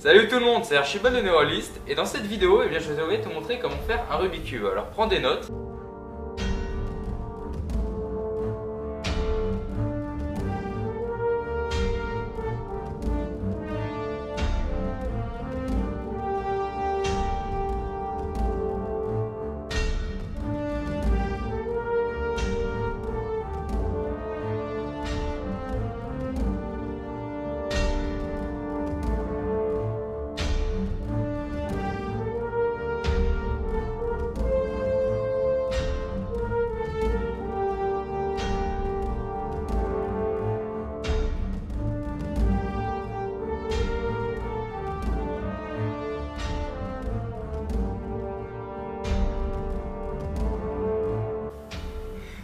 Salut tout le monde, c'est Archibald de Neuralist et dans cette vidéo, je vais te montrer comment faire un Rubik's Cube. Alors prends des notes.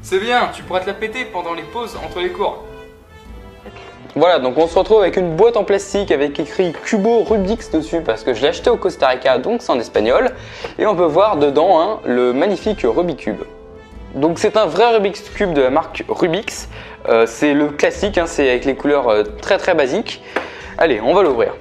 C'est bien, tu pourras te la péter pendant les pauses entre les cours. Voilà, donc on se retrouve avec une boîte en plastique avec écrit Cubo Rubik's dessus parce que je l'ai acheté au Costa Rica, donc c'est en espagnol. Et on peut voir dedans le magnifique Rubik's Cube. Donc c'est un vrai Rubik's Cube de la marque Rubik's. C'est le classique, c'est avec les couleurs très basiques. Allez, on va l'ouvrir.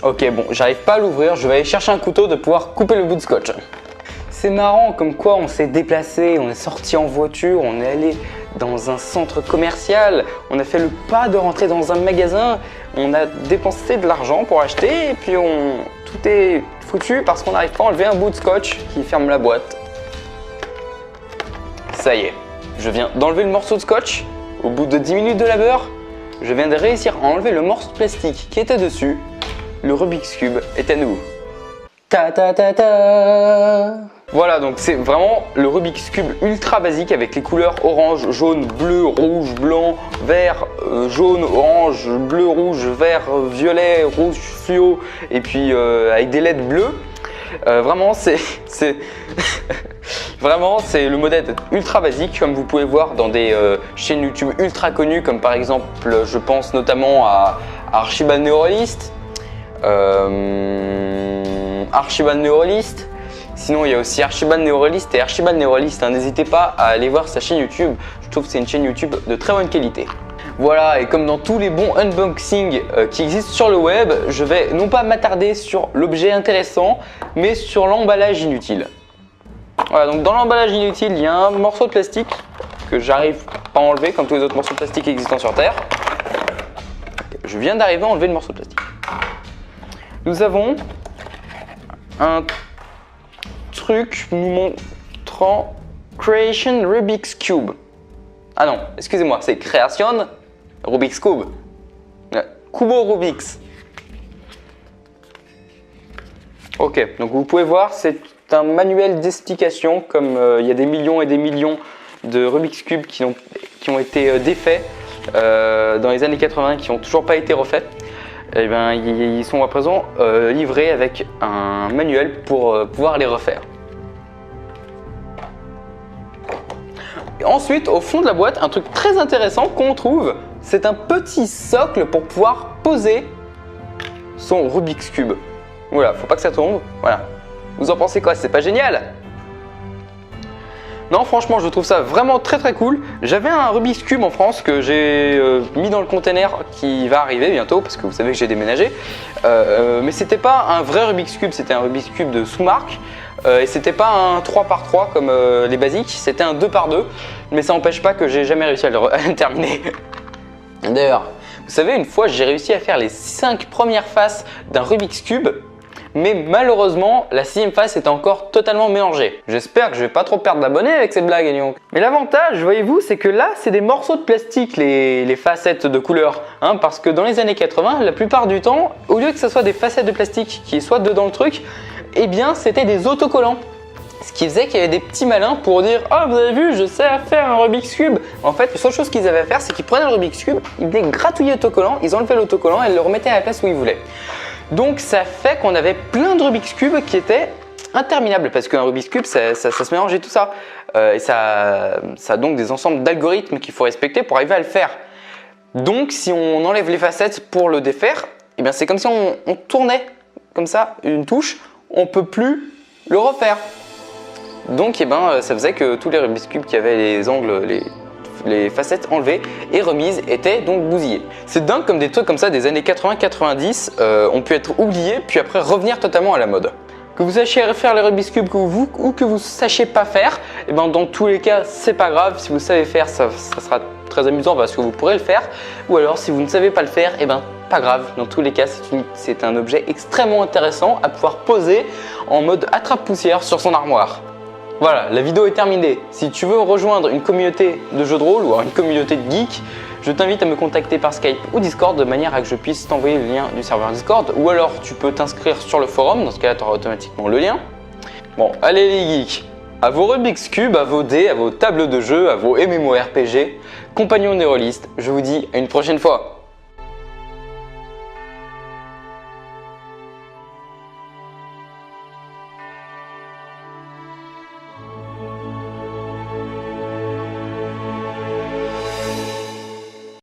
Ok, bon, j'arrive pas à l'ouvrir, je vais aller chercher un couteau de pouvoir couper le bout de scotch. C'est marrant comme quoi on s'est déplacé, on est sorti en voiture, on est allé dans un centre commercial, on a fait le pas de rentrer dans un magasin, on a dépensé de l'argent pour acheter et puis tout est foutu parce qu'on n'arrive pas à enlever un bout de scotch qui ferme la boîte. Ça y est, je viens d'enlever le morceau de scotch. Au bout de 10 minutes de labeur, je viens de réussir à enlever le morceau de plastique qui était dessus. Le Rubik's Cube est à nous. Ta ta ta ta. Voilà, donc c'est vraiment le Rubik's Cube ultra basique avec les couleurs orange, jaune, bleu, rouge, blanc, vert, jaune, orange, bleu, rouge, vert, violet, rouge fluo et puis avec des LED bleus. Vraiment, c'est vraiment, c'est le modèle ultra basique comme vous pouvez voir dans des chaînes YouTube ultra connues comme par exemple, je pense notamment à Archibald Neuralist. Sinon, il y a aussi Archibald Neuralist et Archibald Neuralist. N'hésitez pas à aller voir sa chaîne YouTube. Je trouve que c'est une chaîne YouTube de très bonne qualité. Voilà, et comme dans tous les bons unboxings qui existent sur le web, je vais non pas m'attarder sur l'objet intéressant, mais sur l'emballage inutile. Voilà, donc dans l'emballage inutile, il y a un morceau de plastique que j'arrive pas à enlever, comme tous les autres morceaux de plastique existants sur Terre. Je viens d'arriver à enlever le morceau de plastique. Nous avons un truc nous montrant Creation Rubik's Cube. Ah non, excusez-moi, c'est Création Rubik's Cube. Cubo Rubik's. Ok, donc vous pouvez voir, c'est un manuel d'explication comme il y a des millions et des millions de Rubik's Cube qui ont été défaits dans les années 80 et qui n'ont toujours pas été refaits. Et bien, ils sont à présent livrés avec un manuel pour pouvoir les refaire. Et ensuite, au fond de la boîte, un truc très intéressant qu'on trouve, c'est un petit socle pour pouvoir poser son Rubik's Cube. Voilà, faut pas que ça tombe. Voilà. Vous en pensez quoi? C'est pas génial? Non, franchement, je trouve ça vraiment très cool. J'avais un Rubik's Cube en France que j'ai mis dans le container qui va arriver bientôt parce que vous savez que j'ai déménagé. Mais c'était pas un vrai Rubik's Cube, c'était un Rubik's Cube de sous-marque. Et c'était pas un 3x3 comme les basiques, c'était un 2x2. Mais ça n'empêche pas que j'ai jamais réussi à le terminer. D'ailleurs, vous savez, une fois j'ai réussi à faire les 5 premières faces d'un Rubik's Cube. Mais malheureusement, la 6e face était encore totalement mélangée. J'espère que je vais pas trop perdre d'abonnés avec ces blagues, donc. Mais l'avantage, voyez-vous, c'est que là, c'est des morceaux de plastique, les facettes de couleur. Parce que dans les années 80, la plupart du temps, au lieu que ce soit des facettes de plastique qui soient dedans le truc, eh bien, c'était des autocollants. Ce qui faisait qu'il y avait des petits malins pour dire « Ah, vous avez vu, je sais faire un Rubik's Cube !» En fait, la seule chose qu'ils avaient à faire, c'est qu'ils prenaient le Rubik's Cube, ils venaient gratouiller l'autocollant, ils enlevaient l'autocollant et le remettaient à la place où ils voulaient. Donc ça fait qu'on avait plein de Rubik's Cube qui étaient interminables parce qu'un Rubik's Cube ça se mélangeait tout ça et ça a donc des ensembles d'algorithmes qu'il faut respecter pour arriver à le faire. Donc si on enlève les facettes pour le défaire, eh bien c'est comme si on tournait comme ça une touche, on peut plus le refaire. Donc ça faisait que tous les Rubik's Cube qui avaient les angles, les facettes enlevées et remises étaient donc bousillés. C'est dingue comme des trucs comme ça des années 80-90 ont pu être oubliés puis après revenir totalement à la mode. Que vous sachiez faire les Rubik's Cube ou que vous sachiez pas faire, et dans tous les cas c'est pas grave. Si vous savez faire, ça sera très amusant parce que vous pourrez le faire. Ou alors si vous ne savez pas le faire, pas grave. Dans tous les cas c'est un objet extrêmement intéressant à pouvoir poser en mode attrape-poussière sur son armoire. Voilà, la vidéo est terminée. Si tu veux rejoindre une communauté de jeux de rôle ou une communauté de geeks, je t'invite à me contacter par Skype ou Discord de manière à que je puisse t'envoyer le lien du serveur Discord, ou alors tu peux t'inscrire sur le forum, dans ce cas-là tu auras automatiquement le lien. Bon, allez les geeks, à vos Rubik's Cube, à vos dés, à vos tables de jeu, à vos MMORPG, compagnons des rôlistes, je vous dis à une prochaine fois.